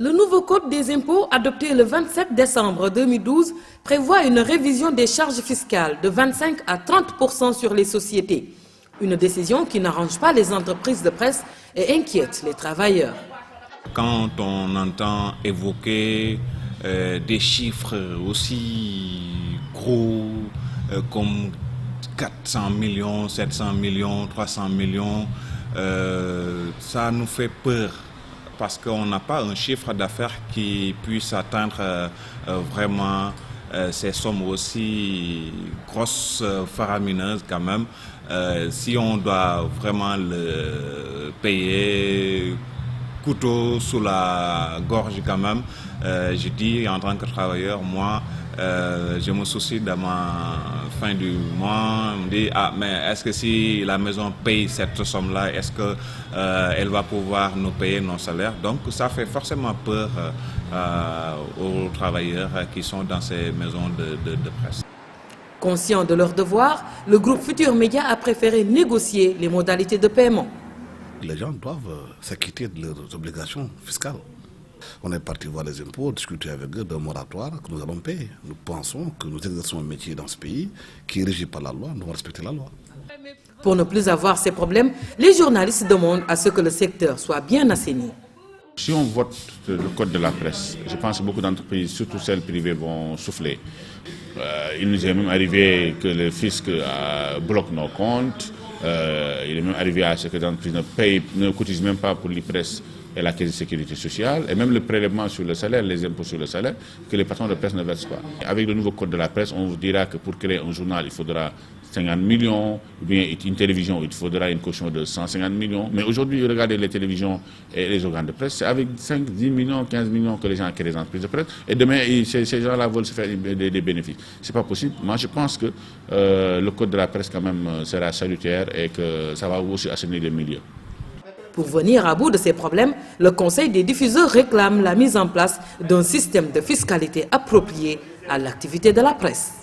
Le nouveau code des impôts adopté le 27 décembre 2012 prévoit une révision des charges fiscales de 25 à 30% sur les sociétés. Une décision qui n'arrange pas les entreprises de presse et inquiète les travailleurs. Quand on entend évoquer des chiffres aussi gros comme 400 millions, 700 millions, 300 millions, ça nous fait peur. Parce qu'on n'a pas un chiffre d'affaires qui puisse atteindre vraiment ces sommes aussi grosses, faramineuses quand même. Si on doit vraiment le payer couteau sous la gorge quand même, je dis en tant que travailleur, moi, je me soucie de ma fin du mois. Je me dis, ah, mais est-ce que si la maison paye cette somme-là, est-ce qu'elle va pouvoir nous payer nos salaires? Donc ça fait forcément peur aux travailleurs qui sont dans ces maisons de presse. Conscient de leurs devoirs, le groupe Futur Média a préféré négocier les modalités de paiement. Les gens doivent s'acquitter de leurs obligations fiscales. On est parti voir les impôts, discuter avec eux d'un moratoire que nous allons payer. Nous pensons que nous exerçons un métier dans ce pays qui est régi par la loi, nous devons respecter la loi. Pour ne plus avoir ces problèmes, les journalistes demandent à ce que le secteur soit bien assaini. Si on vote le code de la presse, je pense que beaucoup d'entreprises, surtout celles privées, vont souffler. Il nous est même arrivé que le fisc bloque nos comptes. Il est même arrivé à ce que les entreprises ne cotisent même pas pour l'IPRES et la caisse de sécurité sociale, et même le prélèvement sur le salaire, les impôts sur le salaire, que les patrons de presse ne versent pas. Avec le nouveau code de la presse, on vous dira que pour créer un journal, il faudra 50 millions, ou bien une télévision, il faudra une caution de 150 millions. Mais aujourd'hui, regardez les télévisions et les organes de presse, c'est avec 5, 10 millions, 15 millions que les gens créent des entreprises de presse. Et demain, ces gens-là veulent se faire des bénéfices. Ce n'est pas possible. Moi, je pense que le code de la presse, quand même, sera salutaire et que ça va aussi assainir les milieux. Pour venir à bout de ces problèmes, le Conseil des diffuseurs réclame la mise en place d'un système de fiscalité approprié à l'activité de la presse.